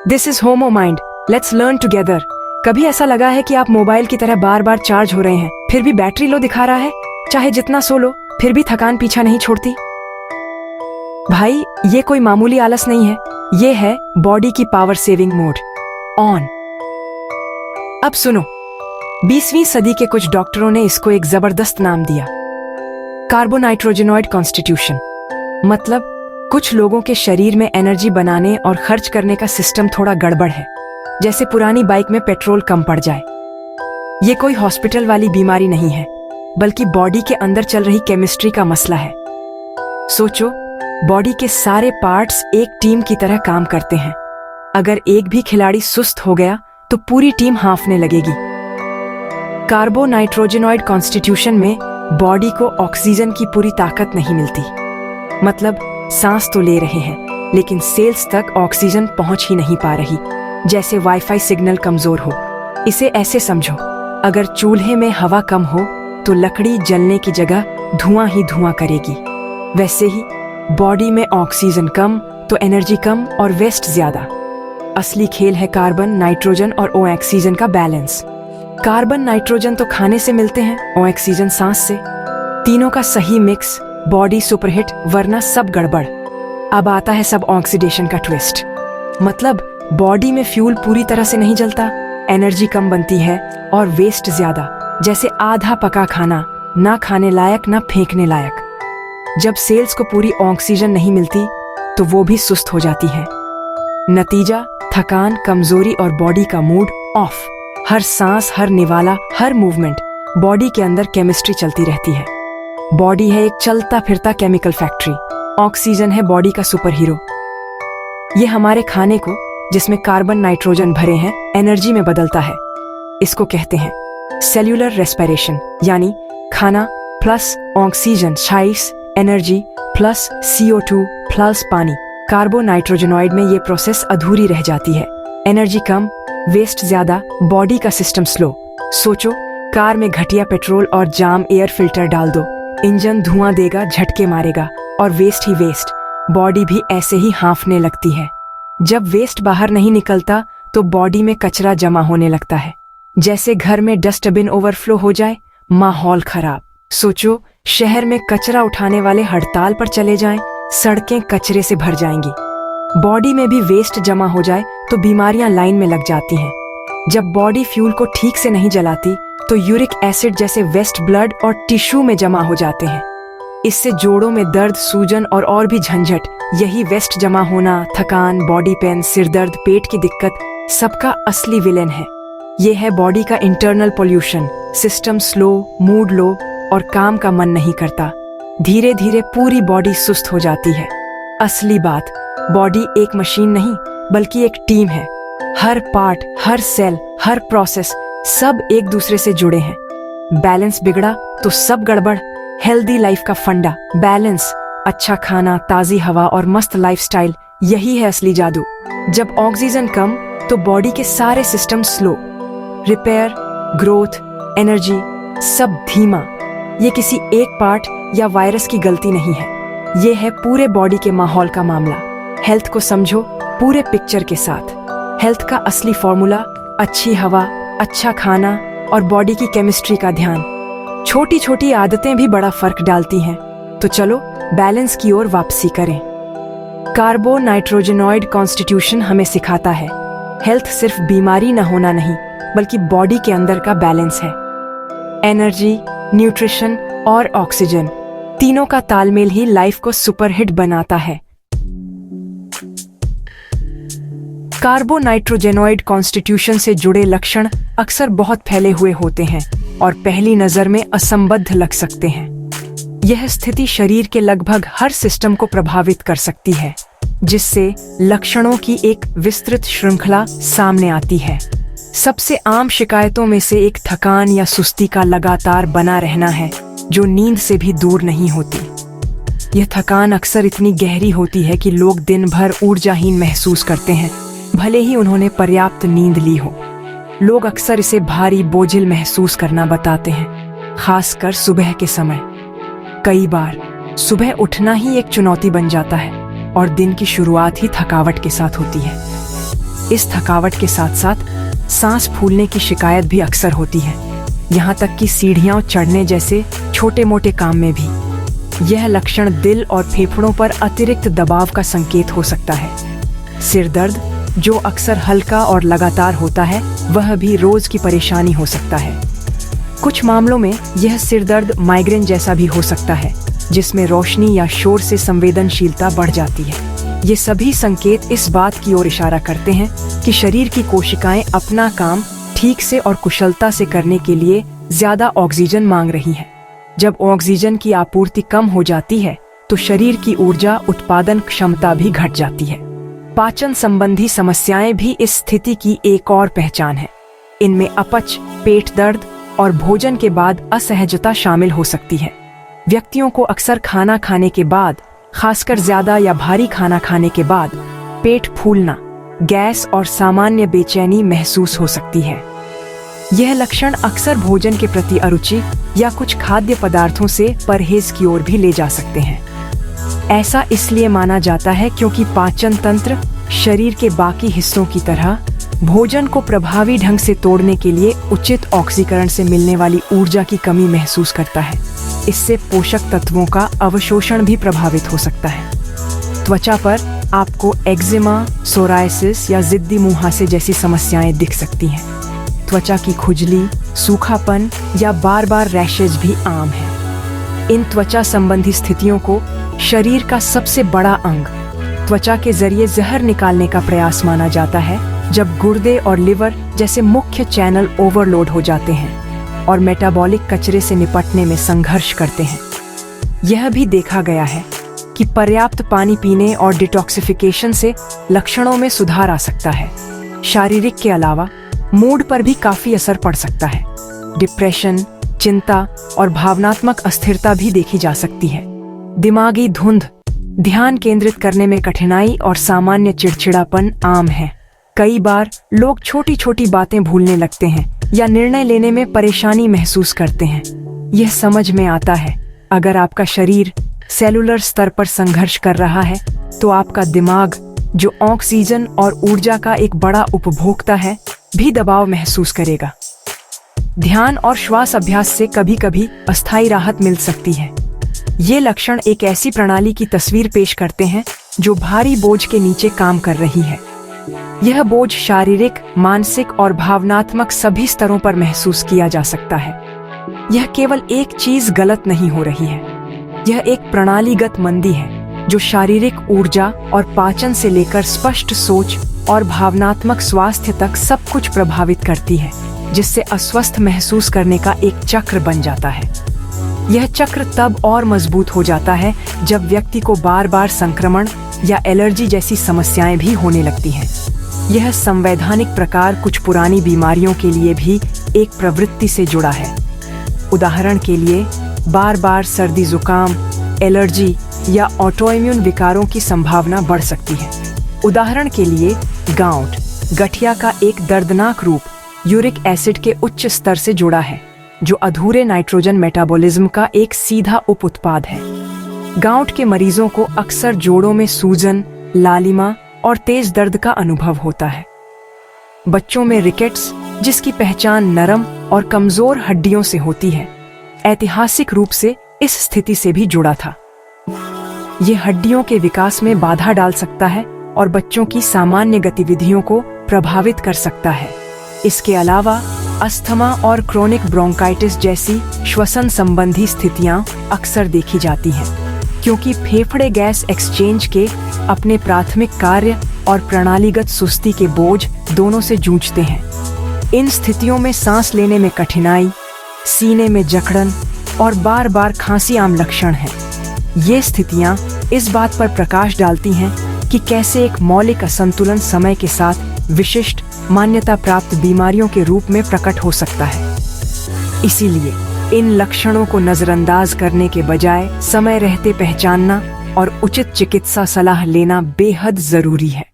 This is homo mind, let's learn together. कभी ऐसा लगा है कि आप मोबाइल की तरह बार बार चार्ज हो रहे हैं, फिर भी बैटरी लो दिखा रहा है? चाहे जितना सो लो, फिर भी थकान पीछा नहीं छोड़ती। भाई, ये कोई मामूली आलस नहीं है, ये है बॉडी की पावर सेविंग मोड ऑन। अब सुनो, 20वीं सदी के कुछ डॉक्टरों ने इसको एक जबरदस्त नाम दिया, कार्बोनाइट्रोजेनॉइड कॉन्स्टिट्यूशन। मतलब कुछ लोगों के शरीर में एनर्जी बनाने और खर्च करने का सिस्टम थोड़ा गड़बड़ है, जैसे पुरानी बाइक में पेट्रोल कम पड़ जाए। ये कोई हॉस्पिटल वाली बीमारी नहीं है, बल्कि बॉडी के अंदर चल रही केमिस्ट्री का मसला है। सोचो, बॉडी के सारे पार्ट्स एक टीम की तरह काम करते हैं। अगर एक भी खिलाड़ी सुस्त हो गया तो पूरी टीम हांफने लगेगी। कार्बोनाइट्रोजेनॉइड कॉन्स्टिट्यूशन में बॉडी को ऑक्सीजन की पूरी ताकत नहीं मिलती। मतलब सांस तो ले रहे हैं, लेकिन सेल्स तक ऑक्सीजन पहुंच ही नहीं पा रही, जैसे वाईफाई सिग्नल कमजोर हो। इसे ऐसे समझो, अगर चूल्हे में हवा कम हो तो लकड़ी जलने की जगह धुआं ही धुआं करेगी। वैसे ही बॉडी में ऑक्सीजन कम तो एनर्जी कम और वेस्ट ज्यादा। असली खेल है कार्बन, नाइट्रोजन और ऑक्सीजन का बैलेंस। कार्बन नाइट्रोजन तो खाने से मिलते हैं, ऑक्सीजन सांस से। तीनों का सही मिक्स, बॉडी सुपरहिट, वरना सब गड़बड़। अब आता है सब ऑक्सीडेशन का ट्विस्ट। मतलब बॉडी में फ्यूल पूरी तरह से नहीं जलता, एनर्जी कम बनती है और वेस्ट ज्यादा, जैसे आधा पका खाना, ना खाने लायक ना फेंकने लायक। जब सेल्स को पूरी ऑक्सीजन नहीं मिलती तो वो भी सुस्त हो जाती हैं। नतीजा थकान, कमजोरी और बॉडी का मूड ऑफ। हर सांस, हर निवाला, हर मूवमेंट, बॉडी के अंदर केमिस्ट्री चलती रहती है। बॉडी है एक चलता फिरता केमिकल फैक्ट्री, ऑक्सीजन है बॉडी का सुपर हीरो। ये हमारे खाने को, जिसमें कार्बन नाइट्रोजन भरे हैं, एनर्जी में बदलता है। इसको कहते हैं सेल्यूलर रेस्पिरेशन, यानी खाना प्लस ऑक्सीजन शाइस एनर्जी प्लस CO2 प्लस पानी। कार्बोनाइट्रोजेनॉइड में ये प्रोसेस अधूरी रह जाती है। एनर्जी कम, वेस्ट ज्यादा, बॉडी का सिस्टम स्लो। सोचो, कार में घटिया पेट्रोल और जाम एयर फिल्टर डाल दो, इंजन धुआं देगा, झटके मारेगा और वेस्ट ही वेस्ट। बॉडी भी ऐसे ही हांफने लगती है। जब वेस्ट बाहर नहीं निकलता तो बॉडी में कचरा जमा होने लगता है, जैसे घर में डस्टबिन ओवरफ्लो हो जाए, माहौल खराब। सोचो, शहर में कचरा उठाने वाले हड़ताल पर चले जाएं, सड़कें कचरे से भर जाएंगी। बॉडी में भी वेस्ट जमा हो जाए तो बीमारियां लाइन में लग जाती हैं। जब बॉडी फ्यूल को ठीक से नहीं जलाती तो यूरिक एसिड जैसे वेस्ट ब्लड और टिश्यू में जमा हो जाते हैं। इससे जोड़ों में दर्द, सूजन और भी झंझट। यही वेस्ट जमा होना, थकान, बॉडी पेन, सिरदर्द, पेट की दिक्कत, सबका असली विलेन है। ये है बॉडी का internal pollution. System slow, mood low और काम का मन नहीं करता। धीरे धीरे पूरी बॉडी सुस्त हो जाती है। असली बात, बॉडी एक मशीन नहीं बल्कि एक टीम है। हर पार्ट, हर सेल, हर प्रोसेस, सब एक दूसरे से जुड़े हैं। बैलेंस बिगड़ा तो सब गड़बड़। हेल्दी लाइफ का फंडा बैलेंस, अच्छा खाना, ताजी हवा और मस्त लाइफस्टाइल, यही है असली जादू। जब ऑक्सीजन कम तो बॉडी के सारे system slow, repair, growth, energy सब धीमा। ये किसी एक पार्ट या वायरस की गलती नहीं है, ये है पूरे बॉडी के माहौल का मामला। हेल्थ को समझो पूरे पिक्चर के साथ। हेल्थ का असली फॉर्मूला, अच्छी हवा, अच्छा खाना और बॉडी की केमिस्ट्री का ध्यान। छोटी छोटी आदतें भी बड़ा फर्क डालती हैं। तो चलो बैलेंस की ओर वापसी करें। कार्बोनाइट्रोजेनॉइड कॉन्स्टिट्यूशन हमें सिखाता है, हेल्थ सिर्फ बीमारी न होना नहीं, बल्कि बॉडी के अंदर का बैलेंस है। एनर्जी, न्यूट्रिशन और ऑक्सीजन, तीनों का तालमेल ही लाइफ को सुपरहिट बनाता है। कार्बोनाइट्रोजेनॉइड कॉन्स्टिट्यूशन से जुड़े लक्षण अक्सर बहुत फैले हुए होते हैं और पहली नजर में असंबद्ध लग सकते हैं। यह स्थिति शरीर के लगभग हर सिस्टम को प्रभावित कर सकती है, जिससे लक्षणों की एक विस्तृत श्रृंखला सामने आती है। सबसे आम शिकायतों में से एक थकान या सुस्ती का लगातार बना रहना है, जो नींद से भी दूर नहीं होती। यह थकान अक्सर इतनी गहरी होती है कि लोग दिन भर ऊर्जाहीन महसूस करते हैं, भले ही उन्होंने पर्याप्त नींद ली हो। लोग अक्सर इसे भारी, बोझिल महसूस करना बताते हैं, खासकर सुबह के समय। कई बार सुबह उठना ही एक चुनौती बन जाता है और दिन की शुरुआत ही थकावट के साथ होती है। इस थकावट के साथ साथ सांस फूलने की शिकायत भी अक्सर होती है, यहाँ तक कि सीढ़ियाँ चढ़ने जैसे छोटे मोटे काम में भी। यह लक्षण दिल और फेफड़ों पर अतिरिक्त दबाव का संकेत हो सकता है। सिर दर्द, जो अक्सर हल्का और लगातार होता है, वह भी रोज की परेशानी हो सकता है। कुछ मामलों में यह सिर दर्द माइग्रेन जैसा भी हो सकता है, जिसमें रोशनी या शोर से संवेदनशीलता बढ़ जाती है। ये सभी संकेत इस बात की ओर इशारा करते हैं कि शरीर की कोशिकाएं अपना काम ठीक से और कुशलता से करने के लिए ज्यादा ऑक्सीजन मांग रही हैं। जब ऑक्सीजन की आपूर्ति कम हो जाती है तो शरीर की ऊर्जा उत्पादन क्षमता भी घट जाती है। पाचन संबंधी समस्याएं भी इस स्थिति की एक और पहचान है। इनमें अपच, पेट दर्द और भोजन के बाद असहजता शामिल हो सकती है। व्यक्तियों को अक्सर खाना खाने के बाद, खासकर ज्यादा या भारी खाना खाने के बाद, पेट फूलना, गैस और सामान्य बेचैनी महसूस हो सकती है। यह लक्षण अक्सर भोजन के प्रति अरुचि या कुछ खाद्य पदार्थों से परहेज की ओर भी ले जा सकते हैं। ऐसा इसलिए माना जाता है क्योंकि पाचन तंत्र शरीर के बाकी हिस्सों की तरह भोजन को प्रभावी ढंग से तोड़ने के लिए उचित ऑक्सीकरण से मिलने वाली ऊर्जा की कमी महसूस करता है। इससे पोषक तत्वों का अवशोषण भी प्रभावित हो सकता है। त्वचा पर आपको एक्जिमा, सोरायसिस या जिद्दी मुहासे जैसी समस्याएं दिख सकती हैं। त्वचा की खुजली, सूखापन या बार बार रैशेज भी आम है। इन त्वचा संबंधी स्थितियों को शरीर का सबसे बड़ा अंग त्वचा के जरिए जहर निकालने का प्रयास माना जाता है, जब गुर्दे और लिवर जैसे मुख्य चैनल ओवरलोड हो जाते हैं और मेटाबॉलिक कचरे से निपटने में संघर्ष करते हैं। यह भी देखा गया है कि पर्याप्त पानी पीने और डिटॉक्सिफिकेशन से लक्षणों में सुधार आ सकता है। शारीरिक के अलावा मूड पर भी काफी असर पड़ सकता है। डिप्रेशन, चिंता और भावनात्मक अस्थिरता भी देखी जा सकती है। दिमागी धुंध, ध्यान केंद्रित करने में कठिनाई और सामान्य चिड़चिड़ापन आम है। कई बार लोग छोटी छोटी बातें भूलने लगते हैं या निर्णय लेने में परेशानी महसूस करते हैं। यह समझ में आता है, अगर आपका शरीर सेलुलर स्तर पर संघर्ष कर रहा है, तो आपका दिमाग, जो ऑक्सीजन और ऊर्जा का एक बड़ा उपभोक्ता है, भी दबाव महसूस करेगा। ध्यान और श्वास अभ्यास से कभी कभी अस्थायी राहत मिल सकती है। ये लक्षण एक ऐसी प्रणाली की तस्वीर पेश करते हैं जो भारी बोझ के नीचे काम कर रही है। यह बोझ शारीरिक, मानसिक और भावनात्मक सभी स्तरों पर महसूस किया जा सकता है। यह केवल एक चीज गलत नहीं हो रही है, यह एक प्रणालीगत मंदी है जो शारीरिक ऊर्जा और पाचन से लेकर स्पष्ट सोच और भावनात्मक स्वास्थ्य तक सब कुछ प्रभावित करती है, जिससे अस्वस्थ महसूस करने का एक चक्र बन जाता है। यह चक्र तब और मजबूत हो जाता है जब व्यक्ति को बार बार संक्रमण या एलर्जी जैसी समस्याएं भी होने लगती हैं। यह संवैधानिक प्रकार कुछ पुरानी बीमारियों के लिए भी एक प्रवृत्ति से जुड़ा है। उदाहरण के लिए, बार बार सर्दी, जुकाम, एलर्जी या ऑटोइम्यून विकारों की संभावना बढ़ सकती है। उदाहरण के लिए, गाउट, गठिया का एक दर्दनाक रूप, यूरिक एसिड के उच्च स्तर से जुड़ा है, जो अधूरे नाइट्रोजन मेटाबॉलिज्म का एक सीधा उप उत्पाद है। गाउट के मरीजों को अक्सर जोड़ों में सूजन, लालिमा और तेज दर्द का अनुभव होता है। बच्चों में रिकेट्स, जिसकी पहचान नरम और कमजोर हड्डियों से होती है, ऐतिहासिक रूप से इस स्थिति से भी जुड़ा था। ये हड्डियों के विकास में बाधा डाल सकता है और बच्चों की सामान्य गतिविधियों को प्रभावित कर सकता है। इसके अलावा अस्थमा और क्रोनिक ब्रोंकाइटिस जैसी श्वसन संबंधी स्थितियां अक्सर देखी जाती हैं, क्योंकि फेफड़े गैस एक्सचेंज के अपने प्राथमिक कार्य और प्रणालीगत सुस्ती के बोझ दोनों से जूझते हैं। इन स्थितियों में सांस लेने में कठिनाई, सीने में जकड़न और बार बार खांसी आम लक्षण हैं। ये स्थितियां इस बात पर प्रकाश डालती हैं कि कैसे एक मौलिक असंतुलन समय के साथ विशिष्ट, मान्यता प्राप्त बीमारियों के रूप में प्रकट हो सकता है। इसीलिए इन लक्षणों को नजरअंदाज करने के बजाय समय रहते पहचानना और उचित चिकित्सा सलाह लेना बेहद जरूरी है।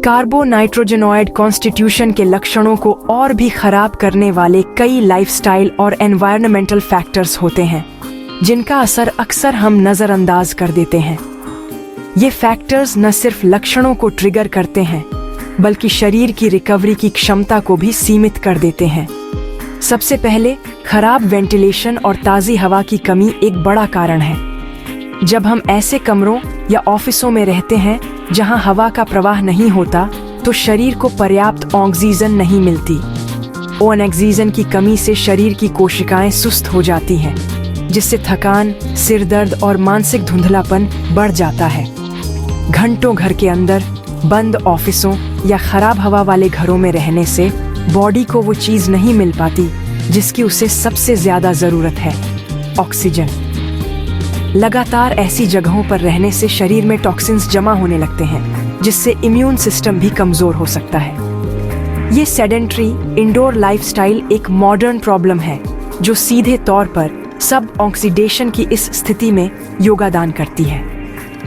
कार्बोनाइट्रोजेनॉइड कॉन्स्टिट्यूशन के लक्षणों को और भी खराब करने वाले कई लाइफस्टाइल और एनवायरमेंटल फैक्टर्स होते हैं, जिनका असर अक्सर हम नजरअंदाज कर देते हैं। ये फैक्टर्स न सिर्फ लक्षणों को ट्रिगर करते हैं बल्कि शरीर की रिकवरी की क्षमता को भी सीमित कर देते हैं। सबसे पहले खराब वेंटिलेशन और ताज़ी हवा की कमी एक बड़ा कारण है। जब हम ऐसे कमरों या ऑफिसों में रहते हैं जहां हवा का प्रवाह नहीं होता तो शरीर को पर्याप्त ऑक्सीजन नहीं मिलती। ऑक्सीजन की कमी से शरीर की कोशिकाएं सुस्त हो जाती हैं, जिससे थकान, सिर दर्द और मानसिक धुंधलापन बढ़ जाता है। घंटों घर के अंदर बंद ऑफिसों या खराब हवा वाले घरों में रहने से बॉडी को वो चीज़ नहीं मिल पाती जिसकी उसे सबसे ज़्यादा ज़रूरत है, ऑक्सीजन। लगातार ऐसी जगहों पर रहने से शरीर में टॉक्सिन्स जमा होने लगते हैं, जिससे इम्यून सिस्टम भी कमज़ोर हो सकता है। ये सेडेंट्री इंडोर लाइफस्टाइल एक मॉडर्न प्रॉब्लम है जो सीधे तौर पर सब ऑक्सीडेशन की इस स्थिति में योगदान करती है।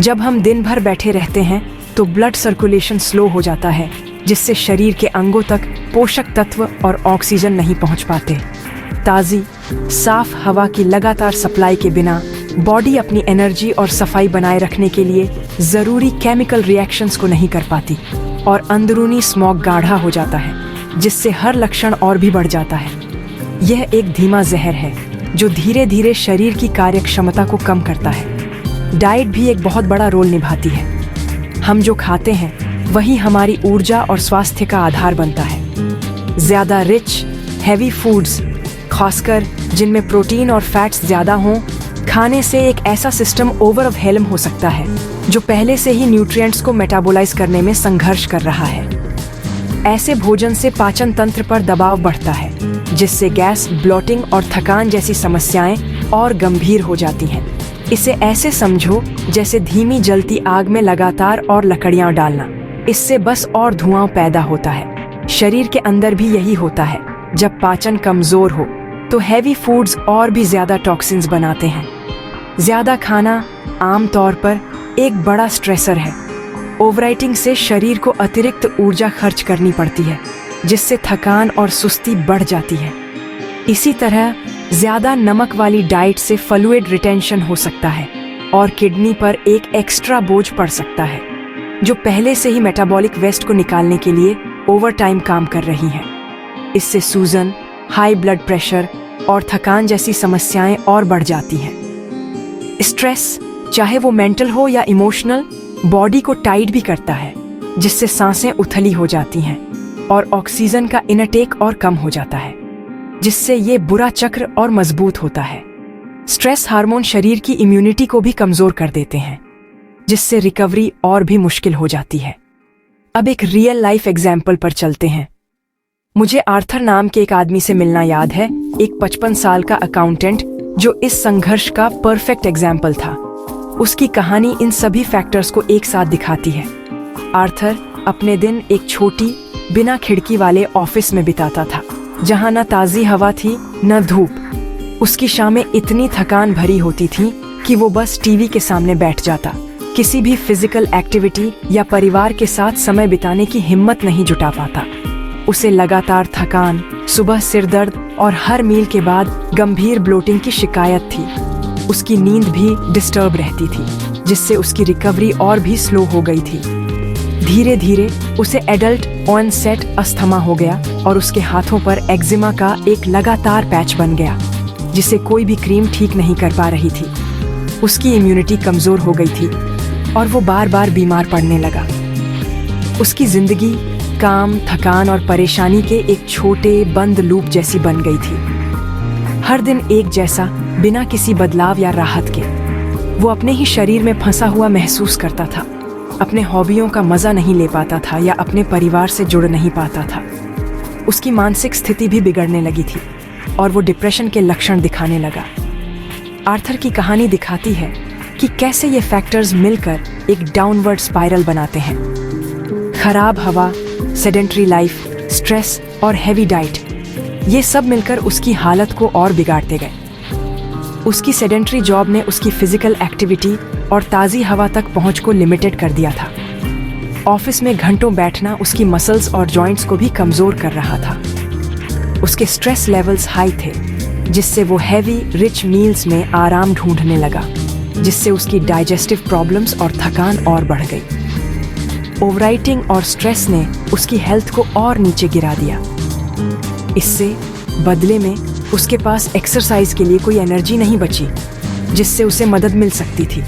जब हम दिन भर बैठे रहते हैं तो ब्लड सर्कुलेशन स्लो हो जाता है, जिससे शरीर के अंगों तक पोषक तत्व और ऑक्सीजन नहीं पहुंच पाते। ताज़ी, साफ हवा की लगातार सप्लाई के बिना बॉडी अपनी एनर्जी और सफाई बनाए रखने के लिए ज़रूरी केमिकल रिएक्शंस को नहीं कर पाती और अंदरूनी स्मॉग गाढ़ा हो जाता है, जिससे हर लक्षण और भी बढ़ जाता है। यह एक धीमा जहर है जो धीरे धीरे शरीर की कार्यक्षमता को कम करता है। डाइट भी एक बहुत बड़ा रोल निभाती है। हम जो खाते हैं वही हमारी ऊर्जा और स्वास्थ्य का आधार बनता है। ज़्यादा रिच, हैवी फूड्स, खासकर जिनमें प्रोटीन और फैट्स ज़्यादा हों, खाने से एक ऐसा सिस्टम ओवरवेल्म हो सकता है जो पहले से ही न्यूट्रिएंट्स को मेटाबोलाइज करने में संघर्ष कर रहा है। ऐसे भोजन से पाचन तंत्र पर दबाव बढ़ता है, जिससे गैस, ब्लोटिंग और थकान जैसी समस्याएं और गंभीर हो जाती हैं। इसे ऐसे समझो जैसे धीमी जलती आग में लगातार और लकड़ियां डालना। इससे बस और धुआं पैदा होता है। शरीर के अंदर भी यही होता है। जब पाचन कमजोर हो तो हैवी फूड्स और भी ज्यादा टॉक्सिन्स बनाते हैं। ज्यादा खाना आमतौर पर एक बड़ा स्ट्रेसर है। ओवरईटिंग से शरीर को अतिरिक्त ऊर्जा खर्च करनी पड़ती है, जिससे थकान और सुस्ती बढ़ जाती है। इसी तरह ज्यादा नमक वाली डाइट से फ्लूइड रिटेंशन हो सकता है और किडनी पर एक एक्स्ट्रा बोझ पड़ सकता है, जो पहले से ही मेटाबॉलिक वेस्ट को निकालने के लिए ओवरटाइम काम कर रही है। इससे सूजन, हाई ब्लड प्रेशर और थकान जैसी समस्याएं और बढ़ जाती हैं। स्ट्रेस, चाहे वो मेंटल हो या इमोशनल, बॉडी को टाइट भी करता है, जिससे सांसें उथली हो जाती हैं और ऑक्सीजन का इनटेक और कम हो जाता है, जिससे ये बुरा चक्र और मजबूत होता है। स्ट्रेस हार्मोन शरीर की इम्यूनिटी को भी कमजोर कर देते हैं, जिससे रिकवरी और भी मुश्किल हो जाती है। अब एक रियल लाइफ एग्जाम्पल पर चलते हैं। मुझे आर्थर नाम के एक आदमी से मिलना याद है, एक 55 साल का अकाउंटेंट जो इस संघर्ष का परफेक्ट एग्जाम्पल था। उसकी कहानी इन सभी फैक्टर्स को एक साथ दिखाती है। आर्थर अपने दिन एक छोटी, बिना खिड़की वाले ऑफिस में बिताता था, जहां न ताज़ी हवा थी न धूप। उसकी शामें इतनी थकान भरी होती थी कि वो बस टीवी के सामने बैठ जाता। किसी भी फिजिकल एक्टिविटी या परिवार के साथ समय बिताने की हिम्मत नहीं जुटा पाता। उसे लगातार थकान, सुबह सिर दर्द और हर मील के बाद गंभीर ब्लोटिंग की शिकायत थी। उसकी नींद भी डिस्टर्ब रहती थी, जिससे उसकी रिकवरी और भी स्लो हो गई थी। धीरे धीरे उसे एडल्ट ऑनसेट अस्थमा हो गया और उसके हाथों पर एक्जिमा का एक लगातार पैच बन गया, जिसे कोई भी क्रीम ठीक नहीं कर पा रही थी। उसकी इम्यूनिटी कमजोर हो गई थी और वो बार बार बीमार पड़ने लगा। उसकी जिंदगी काम, थकान और परेशानी के एक छोटे बंद लूप जैसी बन गई थी। हर दिन एक जैसा, बिना किसी बदलाव या राहत के। वो अपने ही शरीर में फंसा हुआ महसूस करता था, अपने हॉबियों का मजा नहीं ले पाता था या अपने परिवार से जुड़ नहीं पाता था। उसकी मानसिक स्थिति भी बिगड़ने लगी थी और वो डिप्रेशन के लक्षण दिखाने लगा। आर्थर की कहानी दिखाती है कि कैसे ये फैक्टर्स मिलकर एक डाउनवर्ड स्पाइरल बनाते हैं। खराब हवा, सेडेंट्री लाइफ, स्ट्रेस और हेवी डाइट, ये सब मिलकर उसकी हालत को और बिगाड़ते गए। उसकी सेडेंट्री जॉब ने उसकी फिजिकल एक्टिविटी और ताज़ी हवा तक पहुंच को लिमिटेड कर दिया था। ऑफिस में घंटों बैठना उसकी मसल्स और जॉइंट्स को भी कमज़ोर कर रहा था। उसके स्ट्रेस लेवल्स हाई थे, जिससे वो हैवी रिच मील्स में आराम ढूंढने लगा। जिससे उसकी डाइजेस्टिव प्रॉब्लम्स और थकान और बढ़ गई। ओवरराइटिंग और स्ट्रेस ने उसकी हेल्थ को और नीचे गिरा दिया। इससे बदले में उसके पास एक्सरसाइज के लिए कोई एनर्जी नहीं बची जिससे उसे मदद मिल सकती थी।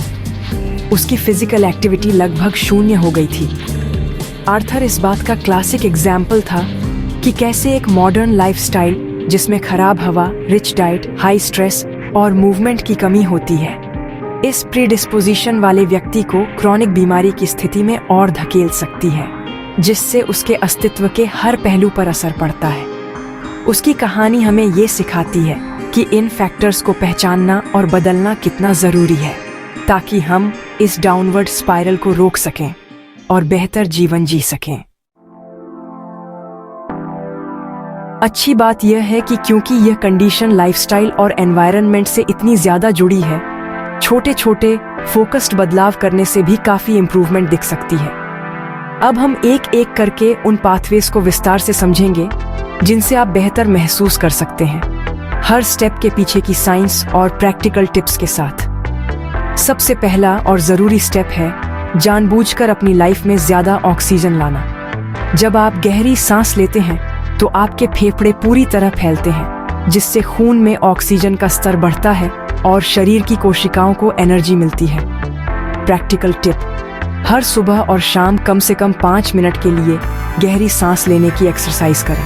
उसकी फिजिकल एक्टिविटी लगभग शून्य हो गई थी। आर्थर इस बात का क्लासिक एग्जाम्पल था कि कैसे एक मॉडर्न लाइफस्टाइल जिसमें खराब हवा, रिच डाइट, हाई स्ट्रेस और मूवमेंट की कमी होती है, इस प्रीडिस्पोजिशन वाले व्यक्ति को क्रॉनिक बीमारी की स्थिति में और धकेल सकती है, जिससे उसके अस्तित्व के हर पहलू पर असर पड़ता है। उसकी कहानी हमें ये सिखाती है कि इन फैक्टर्स को पहचानना और बदलना कितना ज़रूरी है ताकि हम इस डाउनवर्ड स्पाइरल को रोक सकें और बेहतर जीवन जी सकें। अच्छी बात यह है कि क्योंकि यह कंडीशन लाइफस्टाइल और एनवायरनमेंट से इतनी ज़्यादा जुड़ी है, छोटे छोटे फोकस्ड बदलाव करने से भी काफ़ी इम्प्रूवमेंट दिख सकती है। अब हम एक एक करके उन पाथवेज को विस्तार से समझेंगे जिनसे आप बेहतर महसूस कर सकते हैं, हर स्टेप के पीछे की साइंस और प्रैक्टिकल टिप्स के साथ। सबसे पहला और ज़रूरी स्टेप है जानबूझकर अपनी लाइफ में ज़्यादा ऑक्सीजन लाना। जब आप गहरी सांस लेते हैं तो आपके फेफड़े पूरी तरह फैलते हैं, जिससे खून में ऑक्सीजन का स्तर बढ़ता है और शरीर की कोशिकाओं को एनर्जी मिलती है। प्रैक्टिकल टिप: हर सुबह और शाम कम से कम 5 मिनट के लिए गहरी सांस लेने की एक्सरसाइज करें।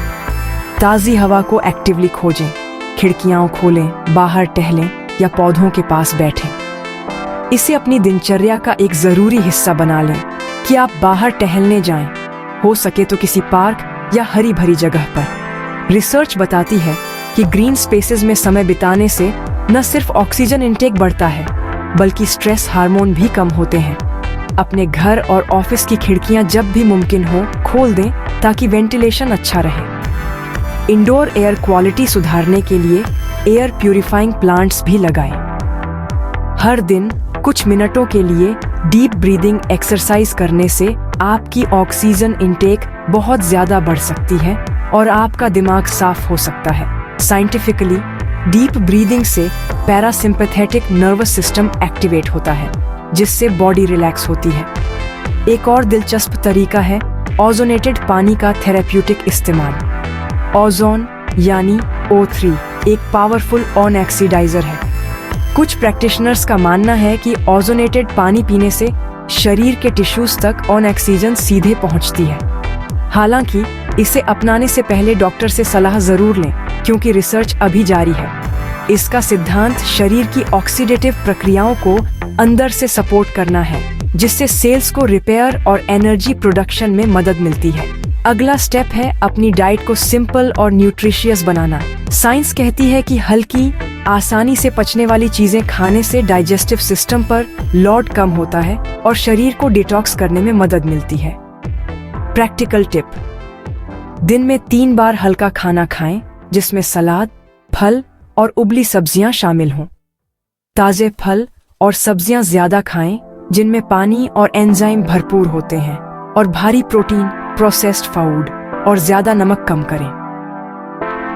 ताज़ी हवा को एक्टिवली खोजें, खिड़कियां खोलें, बाहर टहलें या पौधों के पास बैठें। इसे अपनी दिनचर्या का एक ज़रूरी हिस्सा बना लें कि आप बाहर टहलने जाएं, हो सके तो किसी पार्क या हरी भरी जगह पर। रिसर्च बताती है कि ग्रीन स्पेसेस में समय बिताने से न सिर्फ ऑक्सीजन इंटेक बढ़ता है, बल्कि स्ट्रेस हार्मोन भी कम होते हैं। अपने घर और ऑफिस की खिड़कियां जब भी मुमकिन हो खोल दें ताकि वेंटिलेशन अच्छा रहे। इंडोर एयर क्वालिटी सुधारने के लिए एयर प्यूरिफाइंग प्लांट्स भी लगाएं। हर दिन कुछ मिनटों के लिए डीप ब्रीदिंग एक्सरसाइज करने से आपकी ऑक्सीजन इंटेक बहुत ज़्यादा बढ़ सकती है और आपका दिमाग साफ हो सकता है। साइंटिफिकली डीप ब्रीदिंग से पैरासिम्पैथेटिक नर्वस सिस्टम एक्टिवेट होता है, जिससे बॉडी रिलैक्स होती है। एक और दिलचस्प तरीका है ओजोनेटेड पानी का थेरेप्यूटिक इस्तेमाल। ओजोन यानी O3 एक पावरफुल ऑन ऑक्सीडाइजर है। कुछ प्रैक्टिशनर्स का मानना है कि ओजोनेटेड पानी पीने से शरीर के टिश्यूज तक ऑन ऑक्सीजन सीधे पहुंचती है। हालांकि इसे अपनाने से पहले डॉक्टर से सलाह जरूर लें, क्योंकि रिसर्च अभी जारी है। इसका सिद्धांत शरीर की ऑक्सीडेटिव प्रक्रियाओं को अंदर से सपोर्ट करना है, जिससे सेल्स को रिपेयर और एनर्जी प्रोडक्शन में मदद मिलती है। अगला स्टेप है अपनी डाइट को सिंपल और न्यूट्रिशियस बनाना। साइंस कहती है कि हल्की, आसानी से पचने वाली चीजें खाने से डाइजेस्टिव सिस्टम पर लोड कम होता है और शरीर को डिटॉक्स करने में मदद मिलती है। प्रैक्टिकल टिप: दिन में 3 बार हल्का खाना खाएं, जिसमें सलाद, फल और उबली सब्जियां शामिल हों। ताजे फल और सब्जियां ज्यादा खाएं, जिनमें पानी और एंजाइम भरपूर होते हैं, और भारी प्रोटीन, प्रोसेस्ड फूड और ज्यादा नमक कम करें।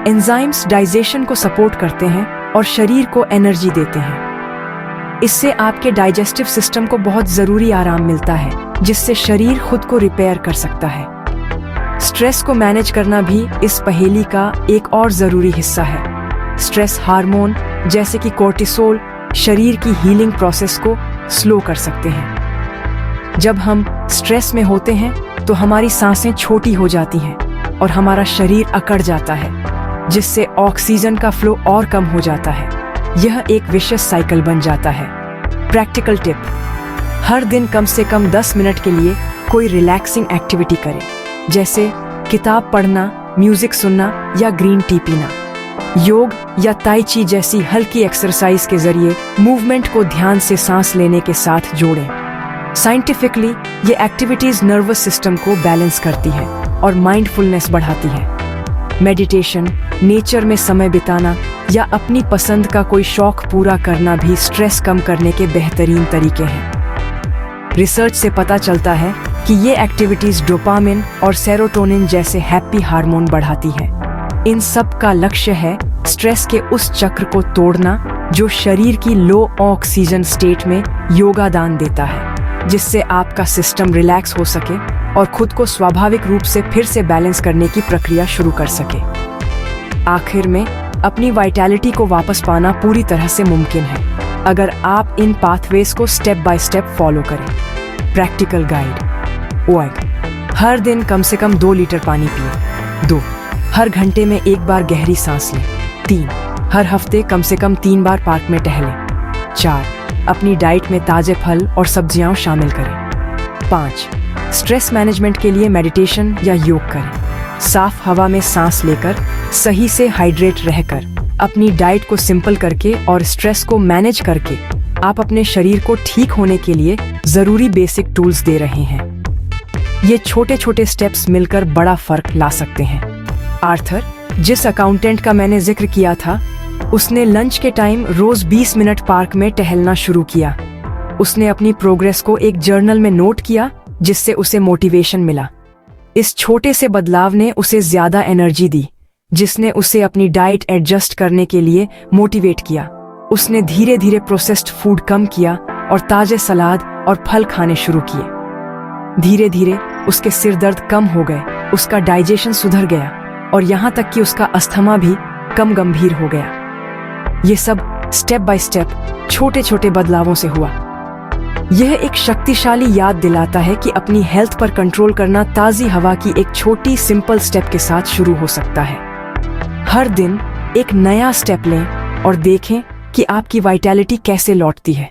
एंजाइम्स डाइजेशन को सपोर्ट करते हैं और शरीर को एनर्जी देते हैं। इससे आपके डाइजेस्टिव सिस्टम को बहुत जरूरी आराम मिलता है, जिससे शरीर खुद को रिपेयर कर सकता है। स्ट्रेस को मैनेज करना भी इस पहेली का एक और जरूरी हिस्सा है। स्ट्रेस हार्मोन जैसे कि कोर्टिसोल शरीर की हीलिंग प्रोसेस को स्लो कर सकते हैं। जब हम स्ट्रेस में होते हैं तो हमारी सांसें छोटी हो जाती हैं और हमारा शरीर अकड़ जाता है, जिससे ऑक्सीजन का फ्लो और कम हो जाता है। यह एक विशियस साइकिल बन जाता है। प्रैक्टिकल टिप: हर दिन कम से कम 10 मिनट के लिए कोई रिलैक्सिंग एक्टिविटी करें, जैसे किताब पढ़ना, म्यूजिक सुनना या ग्रीन टी पीना। योग या ताई ची जैसी हल्की एक्सरसाइज के जरिए मूवमेंट को ध्यान से सांस लेने के साथ जोड़ें। साइंटिफिकली ये एक्टिविटीज नर्वस सिस्टम को बैलेंस करती है और माइंडफुलनेस बढ़ाती है। मेडिटेशन, नेचर में समय बिताना या अपनी पसंद का कोई शौक पूरा करना भी स्ट्रेस कम करने के बेहतरीन तरीके हैं। रिसर्च से पता चलता है कि ये एक्टिविटीज डोपामिन और सेरोटोनिन जैसे हैप्पी हार्मोन बढ़ाती है। इन सब का लक्ष्य है स्ट्रेस के उस चक्र को तोड़ना जो शरीर की लो ऑक्सीजन स्टेट में योगा दान देता है, जिससे आपका सिस्टम रिलैक्स हो सके और खुद को स्वाभाविक रूप से फिर से बैलेंस करने की प्रक्रिया शुरू कर सके। आखिर में अपनी वाइटैलिटी को वापस पाना पूरी तरह से मुमकिन है अगर आप इन पाथवेज को स्टेप बाय स्टेप फॉलो करें। Practical guide. 1. हर दिन कम से कम 2 लीटर पानी पिए। 2. हर घंटे में 1 बार गहरी सांस लें। 3. हर हफ्ते कम से कम 3 बार पार्क में टहलें। 4. अपनी डाइट में ताजे फल और सब्जियां शामिल करें। 5. स्ट्रेस मैनेजमेंट के लिए मेडिटेशन या योग करें। साफ हवा में सांस लेकर, सही से हाइड्रेट रहकर, अपनी डाइट को सिंपल करके और स्ट्रेस को मैनेज करके आप अपने शरीर को ठीक होने के लिए जरूरी बेसिक टूल्स दे रहे हैं। ये छोटे छोटे स्टेप्स मिलकर बड़ा फर्क ला सकते हैं। आर्थर, जिस अकाउंटेंट का मैंने जिक्र किया था, उसने लंच के टाइम रोज 20 मिनट पार्क में टहलना शुरू किया। उसने अपनी प्रोग्रेस को एक जर्नल में नोट किया, जिससे उसे मोटिवेशन मिला। इस छोटे से बदलाव ने उसे ज्यादा एनर्जी दी, जिसने उसे अपनी डाइट एडजस्ट करने के लिए मोटिवेट किया। उसने धीरे धीरे प्रोसेस्ड फूड कम किया और ताजे सलाद और फल खाने शुरू किए। धीरे धीरे उसके सिर दर्द कम हो गए, उसका डाइजेशन सुधर गया और यहाँ तक कि उसका अस्थमा भी कम गंभीर हो गया। ये सब स्टेप बाय स्टेप छोटे छोटे बदलावों से हुआ। यह एक शक्तिशाली याद दिलाता है कि अपनी हेल्थ पर कंट्रोल करना ताज़ी हवा की एक छोटी सिंपल स्टेप के साथ शुरू हो सकता है। हर दिन एक नया स्टेप लें और देखें कि आपकी वाइटैलिटी कैसे लौटती है।